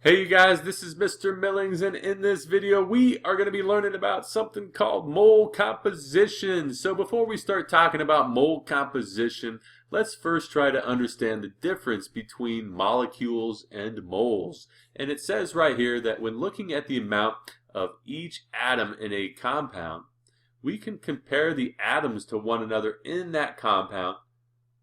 Hey you guys, this is Mr. Millings, and in this video we are going to be learning about something called mole composition. So before we start talking about mole composition, let's first try to understand the difference between molecules and moles. And it says right here that when looking at the amount of each atom in a compound, we can compare the atoms to one another in that compound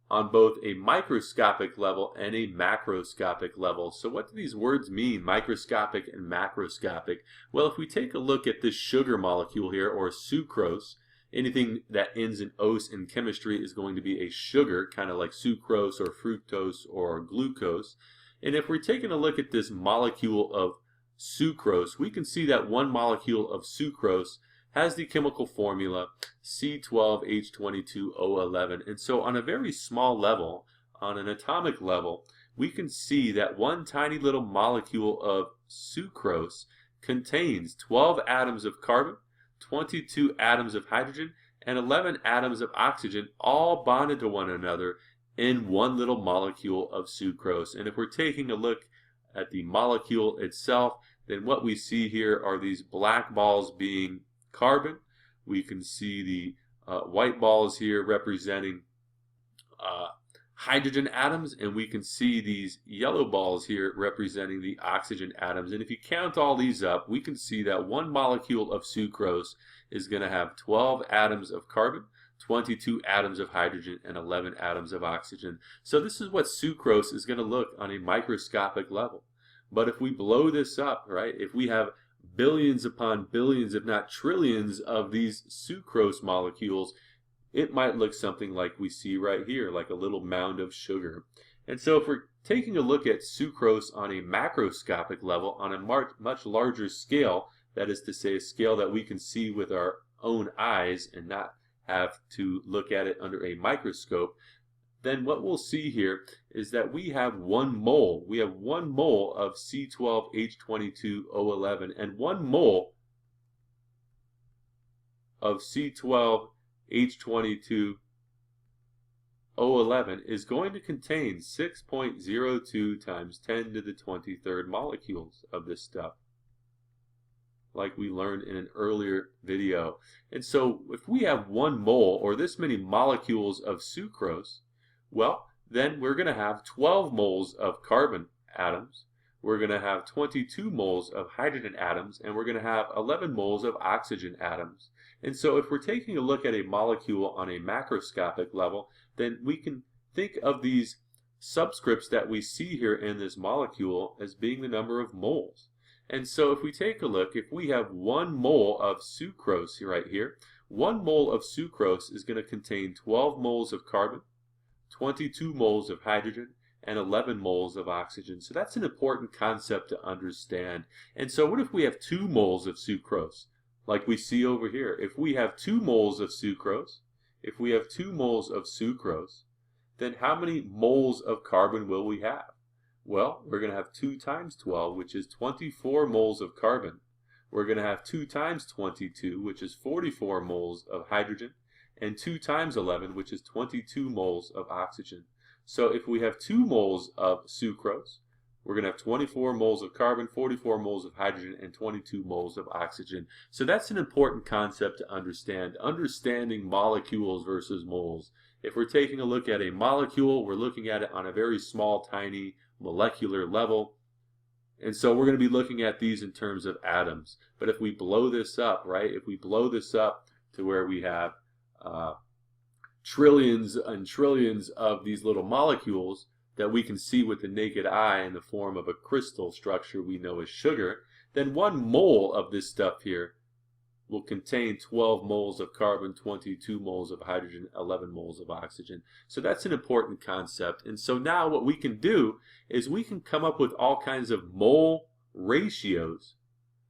on both a microscopic level and a macroscopic level. So what do these words mean, microscopic and macroscopic? Well, if we take a look at this sugar molecule here, or sucrose, anything that ends in ose in chemistry is going to be a sugar, kind of like sucrose or fructose or glucose. And if we're taking a look at this molecule of sucrose, we can see that one molecule of sucrose has the chemical formula C12H22O11. And so on a very small level, on an atomic level, we can see that one tiny little molecule of sucrose contains 12 atoms of carbon, 22 atoms of hydrogen, and 11 atoms of oxygen, all bonded to one another in one little molecule of sucrose. And if we're taking a look at the molecule itself, then what we see here are these black balls being carbon. We can see the white balls here representing hydrogen atoms, and we can see these yellow balls here representing the oxygen atoms. And if you count all these up, we can see that one molecule of sucrose is going to have 12 atoms of carbon, 22 atoms of hydrogen, and 11 atoms of oxygen. So this is what sucrose is going to look on a microscopic level. But if we blow this up, right, if we have billions upon billions, if not trillions, of these sucrose molecules, it might look something like we see right here, like a little mound of sugar. And so if we're taking a look at sucrose on a macroscopic level, on a much larger scale, that is to say a scale that we can see with our own eyes and not have to look at it under a microscope, then what we'll see here is that we have 1 mole. We have 1 mole of C12H22O11, and 1 mole of C12H22O11 is going to contain 6.02 times 10 to the 23rd molecules of this stuff, like we learned in an earlier video. And so if we have 1 mole, or this many molecules of sucrose, well, then we're going to have 12 moles of carbon atoms, we're going to have 22 moles of hydrogen atoms, and we're going to have 11 moles of oxygen atoms. And so if we're taking a look at a molecule on a macroscopic level, then we can think of these subscripts that we see here in this molecule as being the number of moles. And so if we take a look, if we have 1 mole of sucrose right here, 1 mole of sucrose is going to contain 12 moles of carbon, 22 moles of hydrogen, and 11 moles of oxygen. So that's an important concept to understand. And so what if we have 2 moles of sucrose, like we see over here? If we have 2 moles of sucrose, then how many moles of carbon will we have? Well, we're going to have 2 times 12, which is 24 moles of carbon. We're going to have 2 times 22, which is 44 moles of hydrogen, and 2 times 11, which is 22 moles of oxygen. So if we have 2 moles of sucrose, we're going to have 24 moles of carbon, 44 moles of hydrogen, and 22 moles of oxygen. So that's an important concept to understand, understanding molecules versus moles. If we're taking a look at a molecule, we're looking at it on a very small, tiny molecular level. And so we're going to be looking at these in terms of atoms. But if we blow this up, right, if we blow this up to where we have trillions and trillions of these little molecules that we can see with the naked eye in the form of a crystal structure we know as sugar, then 1 mole of this stuff here will contain 12 moles of carbon, 22 moles of hydrogen, 11 moles of oxygen. So that's an important concept. And so now what we can do is we can come up with all kinds of mole ratios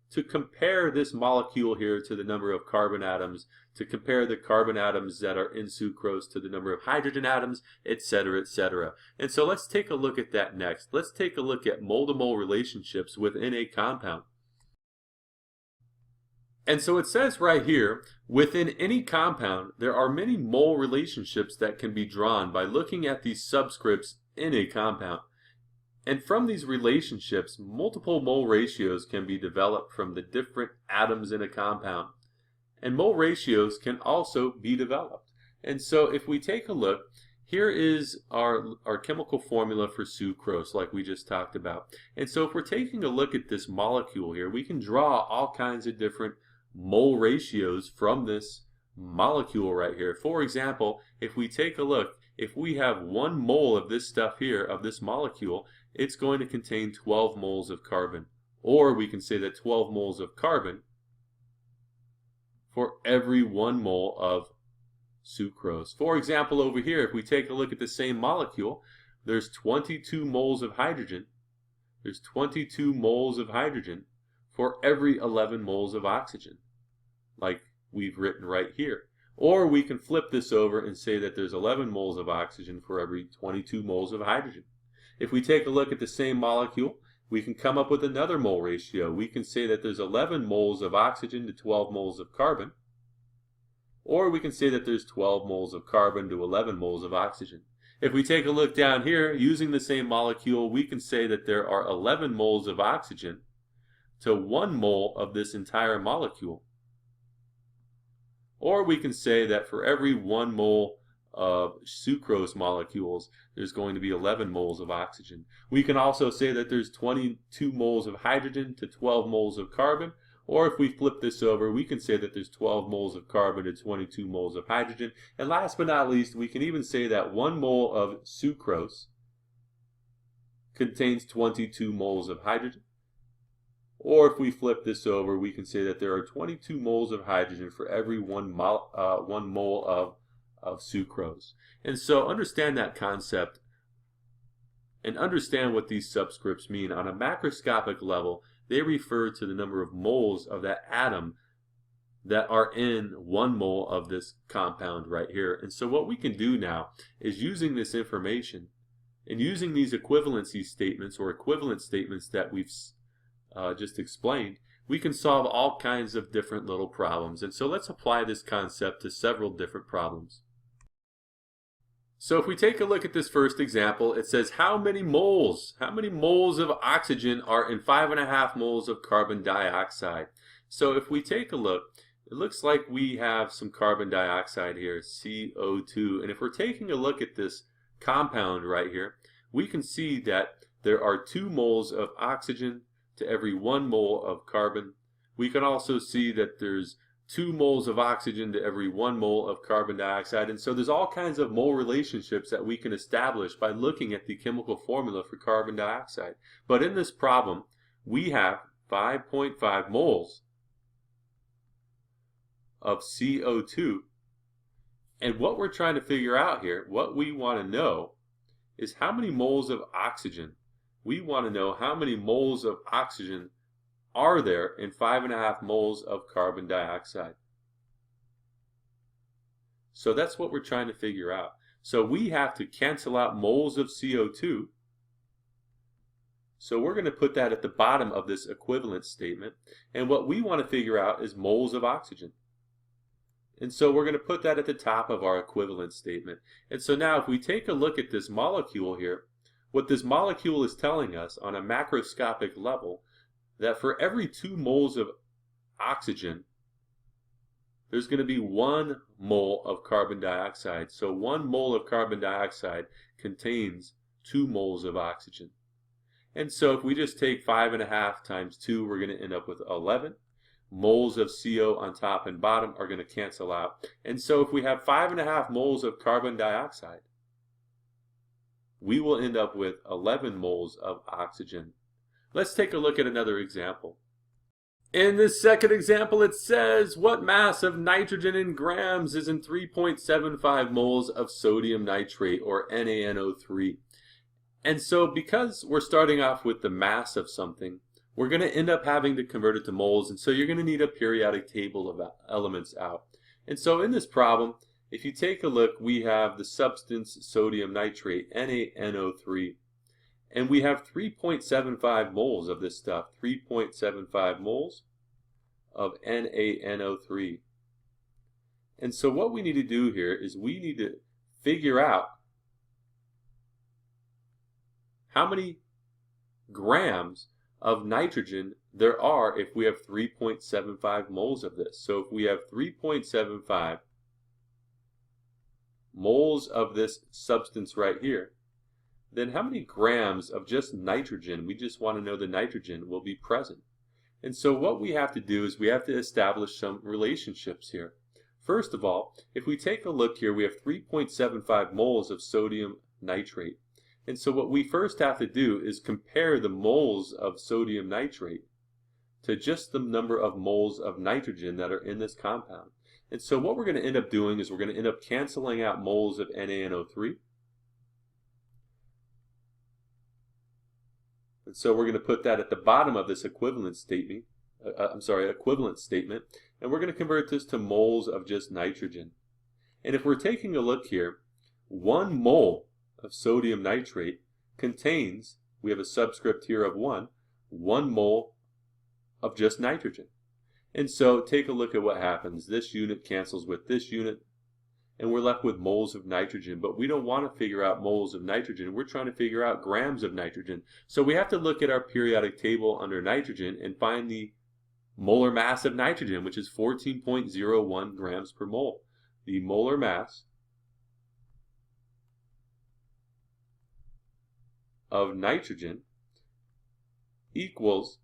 to compare this molecule here to the number of carbon atoms, to compare the carbon atoms that are in sucrose to the number of hydrogen atoms, etc., etc. And so let's take a look at that next. Let's take a look at mole-to-mole relationships within a compound. And so it says right here, within any compound, there are many mole relationships that can be drawn by looking at these subscripts in a compound. And from these relationships, multiple mole ratios can be developed from the different atoms in a compound. And mole ratios can also be developed. And so if we take a look, here is our chemical formula for sucrose, like we just talked about. And so if we're taking a look at this molecule here, we can draw all kinds of different mole ratios from this molecule right here. For example, if we take a look, if we have 1 mole of this stuff here, of this molecule, it's going to contain 12 moles of carbon. Or we can say that 12 moles of carbon for every 1 mole of sucrose. For example, over here, if we take a look at the same molecule, there's 22 moles of hydrogen. There's 22 moles of hydrogen for every 11 moles of oxygen, like we've written right here. Or we can flip this over and say that there's 11 moles of oxygen for every 22 moles of hydrogen. If we take a look at the same molecule, we can come up with another mole ratio. We can say that there's 11 moles of oxygen to 12 moles of carbon. Or we can say that there's 12 moles of carbon to 11 moles of oxygen. If we take a look down here, using the same molecule, we can say that there are 11 moles of oxygen to 1 mole of this entire molecule. Or we can say that for every 1 mole of sucrose molecules, there's going to be 11 moles of oxygen. We can also say that there's 22 moles of hydrogen to 12 moles of carbon. Or if we flip this over, we can say that there's 12 moles of carbon to 22 moles of hydrogen. And last but not least, we can even say that 1 mole of sucrose contains 22 moles of hydrogen. Or if we flip this over, we can say that there are 22 moles of hydrogen for every 1 mole of sucrose. And so understand that concept and understand what these subscripts mean. On a macroscopic level, they refer to the number of moles of that atom that are in 1 mole of this compound right here. And so what we can do now is, using this information and using these equivalency statements or equivalent statements that we've just explained, we can solve all kinds of different little problems. And so let's apply this concept to several different problems. So if we take a look at this first example, it says how many moles of oxygen are in 5.5 moles of carbon dioxide. So if we take a look, it looks like we have some carbon dioxide here, CO2. And if we're taking a look at this compound right here, we can see that there are 2 moles of oxygen to every 1 mole of carbon. We can also see that there's 2 moles of oxygen to every 1 mole of carbon dioxide. And so there's all kinds of mole relationships that we can establish by looking at the chemical formula for carbon dioxide. But in this problem, we have 5.5 moles of CO2. And what we're trying to figure out here, what we want to know, is how many moles of oxygen. We want to know how many moles of oxygen are there in 5.5 moles of carbon dioxide. So that's what we're trying to figure out. So we have to cancel out moles of CO2. So we're going to put that at the bottom of this equivalence statement. And what we want to figure out is moles of oxygen. And so we're going to put that at the top of our equivalence statement. And so now if we take a look at this molecule here, what this molecule is telling us on a macroscopic level, that for every 2 moles of oxygen, there's going to be 1 mole of carbon dioxide. So 1 mole of carbon dioxide contains 2 moles of oxygen. And so if we just take 5.5 times 2, we're going to end up with 11. Moles of CO on top and bottom are going to cancel out. And so if we have 5.5 moles of carbon dioxide, we will end up with 11 moles of oxygen. Let's take a look at another example. In this second example, it says what mass of nitrogen in grams is in 3.75 moles of sodium nitrate, or NaNO3. And so because we're starting off with the mass of something, we're going to end up having to convert it to moles, and so you're going to need a periodic table of elements out. And so in this problem, if you take a look, we have the substance sodium nitrate, NaNO3, and we have 3.75 moles of this stuff, 3.75 moles of NaNO3. And so what we need to do here is we need to figure out how many grams of nitrogen there are if we have 3.75 moles of this. So if we have 3.75 moles of this substance right here, then how many grams of just nitrogen, we just want to know the nitrogen, will be present? And so what we have to do is we have to establish some relationships here. First of all, if we take a look here, we have 3.75 moles of sodium nitrate. And so what we first have to do is compare the moles of sodium nitrate to just the number of moles of nitrogen that are in this compound. And so what we're going to end up doing is we're going to end up canceling out moles of NaNO3. And so we're going to put that at the bottom of this equivalence statement, and we're going to convert this to moles of just nitrogen. And if we're taking a look here, 1 mole of sodium nitrate contains, we have a subscript here of 1 mole of just nitrogen. And so take a look at what happens. This unit cancels with this unit, and we're left with moles of nitrogen. But we don't want to figure out moles of nitrogen. We're trying to figure out grams of nitrogen. So we have to look at our periodic table under nitrogen and find the molar mass of nitrogen, which is 14.01 grams per mole. The molar mass of nitrogen equals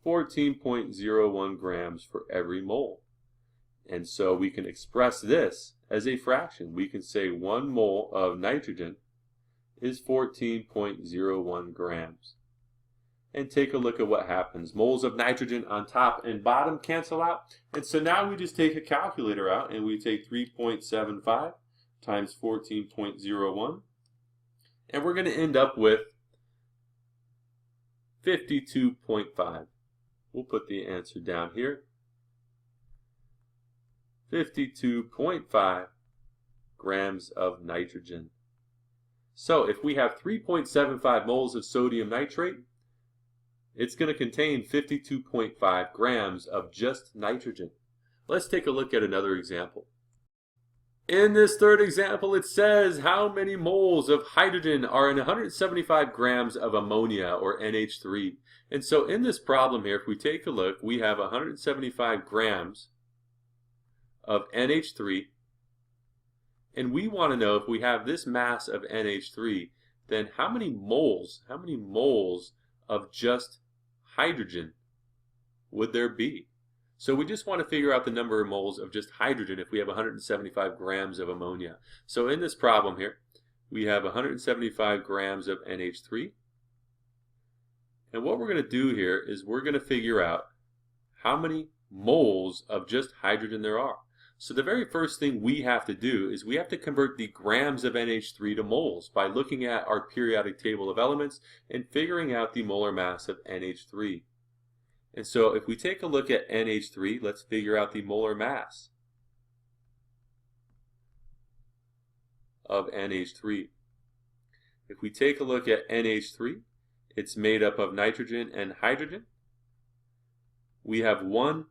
14.01 grams for every mole. And so we can express this as a fraction. We can say 1 mole of nitrogen is 14.01 grams. And take a look at what happens. Moles of nitrogen on top and bottom cancel out. And so now we just take a calculator out and we take 3.75 times 14.01. And we're going to end up with 52.5. We'll put the answer down here. 52.5 grams of nitrogen. So if we have 3.75 moles of sodium nitrate, it's going to contain 52.5 grams of just nitrogen. Let's take a look at another example. In this third example, it says how many moles of hydrogen are in 175 grams of ammonia, or NH3. And so in this problem here, if we take a look, we have 175 grams of NH3, and we want to know if we have this mass of NH3, then how many moles of just hydrogen would there be? So we just want to figure out the number of moles of just hydrogen if we have 175 grams of ammonia. So in this problem here, we have 175 grams of NH3. And what we're going to do here is we're going to figure out how many moles of just hydrogen there are. So the very first thing we have to do is we have to convert the grams of NH3 to moles by looking at our periodic table of elements and figuring out the molar mass of NH3. And so if we take a look at NH3, let's figure out the molar mass of NH3. If we take a look at NH3, it's made up of nitrogen and hydrogen. We have one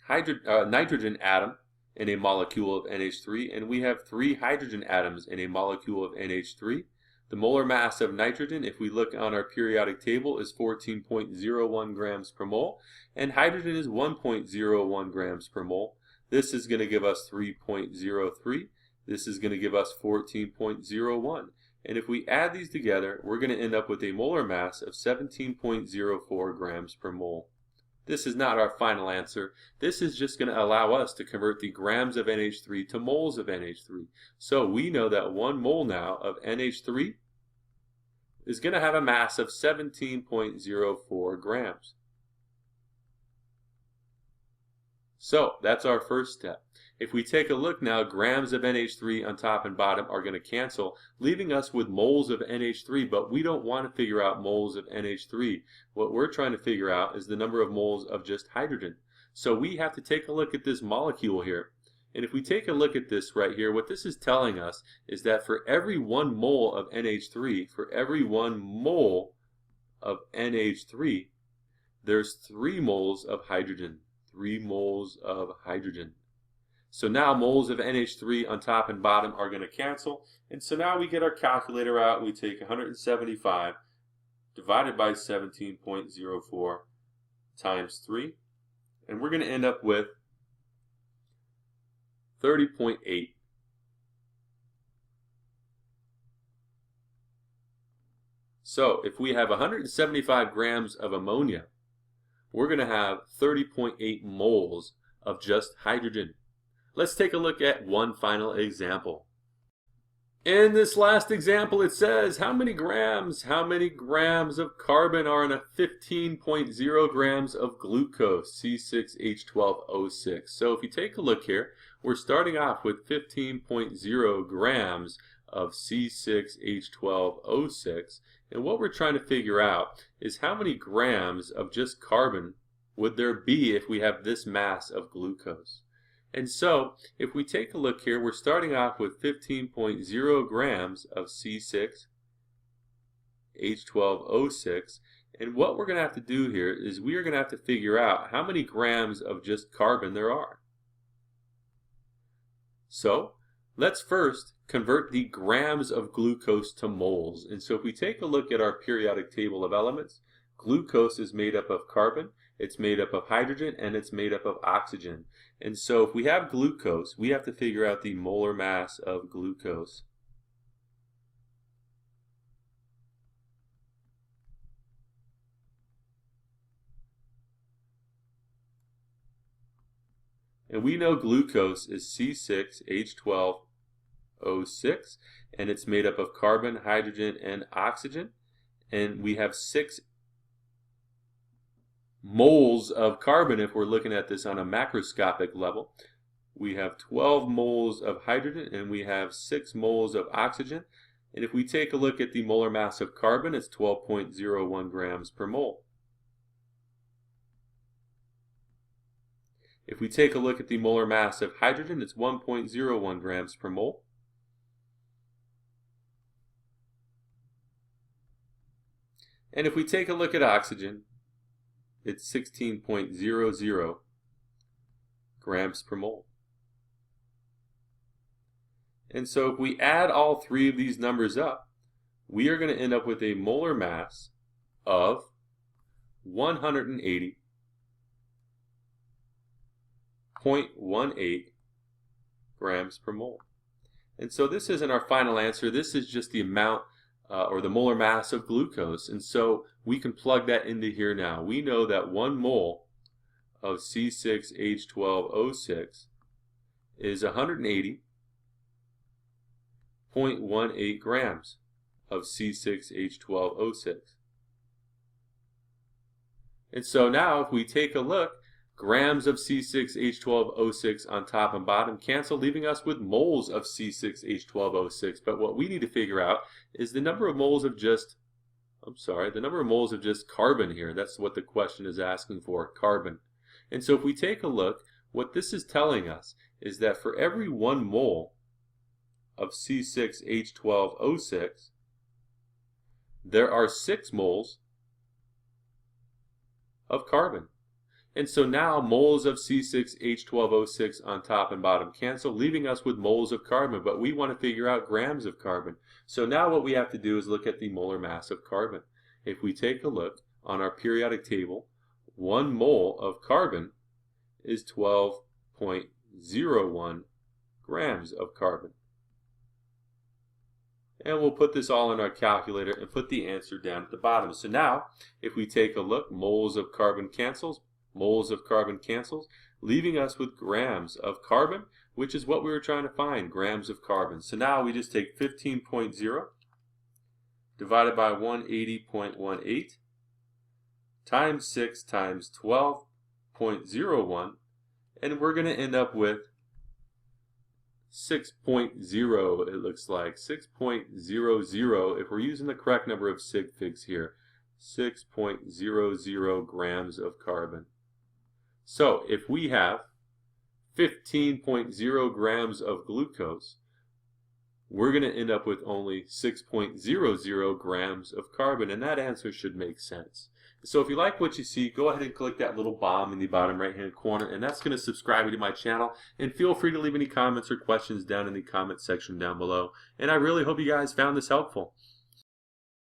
nitrogen atom in a molecule of NH3, and we have 3 hydrogen atoms in a molecule of NH3. The molar mass of nitrogen, if we look on our periodic table, is 14.01 grams per mole, and hydrogen is 1.01 grams per mole. This is going to give us 3.03. This is going to give us 14.01. And if we add these together, we're going to end up with a molar mass of 17.04 grams per mole. This is not our final answer. This is just going to allow us to convert the grams of NH3 to moles of NH3. So we know that 1 mole now of NH3 is going to have a mass of 17.04 grams. So that's our first step. If we take a look now, grams of NH3 on top and bottom are going to cancel, leaving us with moles of NH3, but we don't want to figure out moles of NH3. What we're trying to figure out is the number of moles of just hydrogen. So we have to take a look at this molecule here. And if we take a look at this right here, what this is telling us is that for every 1 mole of NH3, for every 1 mole of NH3, there's 3 moles of hydrogen. 3 moles of hydrogen. So now moles of NH3 on top and bottom are going to cancel. And so now we get our calculator out. We take 175 divided by 17.04 times 3. And we're going to end up with 30.8. So if we have 175 grams of ammonia, we're going to have 30.8 moles of just hydrogen. Let's take a look at one final example. In this last example, it says how many grams of carbon are in a 15.0 grams of glucose, C6H12O6. So if you take a look here, we're starting off with 15.0 grams of C6H12O6. And what we're trying to figure out is how many grams of just carbon would there be if we have this mass of glucose. And so, if we take a look here, we're starting off with 15.0 grams of C6H12O6. And what we're going to have to do here is we are going to have to figure out how many grams of just carbon there are. So, let's first convert the grams of glucose to moles. And so if we take a look at our periodic table of elements, glucose is made up of carbon, it's made up of hydrogen, and it's made up of oxygen. And so if we have glucose, we have to figure out the molar mass of glucose. And we know glucose is C6H12O6, and it's made up of carbon, hydrogen, and oxygen. And we have 6 moles of carbon if we're looking at this on a macroscopic level. We have 12 moles of hydrogen, and we have 6 moles of oxygen. And if we take a look at the molar mass of carbon, it's 12.01 grams per mole. If we take a look at the molar mass of hydrogen, it's 1.01 grams per mole. And if we take a look at oxygen, it's 16.00 grams per mole. And so if we add all 3 of these numbers up, we are going to end up with a molar mass of 180.18 grams per mole. And so this isn't our final answer. This is just the amount or the molar mass of glucose. And so we can plug that into here now. We know that 1 mole of C6H12O6 is 180.18 grams of C6H12O6. And so now if we take a look, grams of C6H12O6 on top and bottom cancel, leaving us with moles of C6H12O6. But what we need to figure out is the number of moles of just, the number of moles of just carbon here. That's what the question is asking for, carbon. And so if we take a look, what this is telling us is that for every 1 mole of C6H12O6, there are 6 moles of carbon. And so now moles of C6H12O6 on top and bottom cancel, leaving us with moles of carbon, but we want to figure out grams of carbon. So now what we have to do is look at the molar mass of carbon. If we take a look on our periodic table, 1 mole of carbon is 12.01 grams of carbon. And we'll put this all in our calculator and put the answer down at the bottom. So now, if we take a look, moles of carbon cancels, leaving us with grams of carbon, which is what we were trying to find, grams of carbon. So now we just take 15.0 divided by 180.18 times 6 times 12.01, and we're going to end up with 6.0, it looks like. 6.00, if we're using the correct number of sig figs here, 6.00 grams of carbon. So if we have 15.0 grams of glucose, we're going to end up with only 6.00 grams of carbon, and that answer should make sense. So if you like what you see, go ahead and click that little bomb in the bottom right hand corner, and that's going to subscribe you to my channel. And feel free to leave any comments or questions down in the comment section down below. And I really hope you guys found this helpful.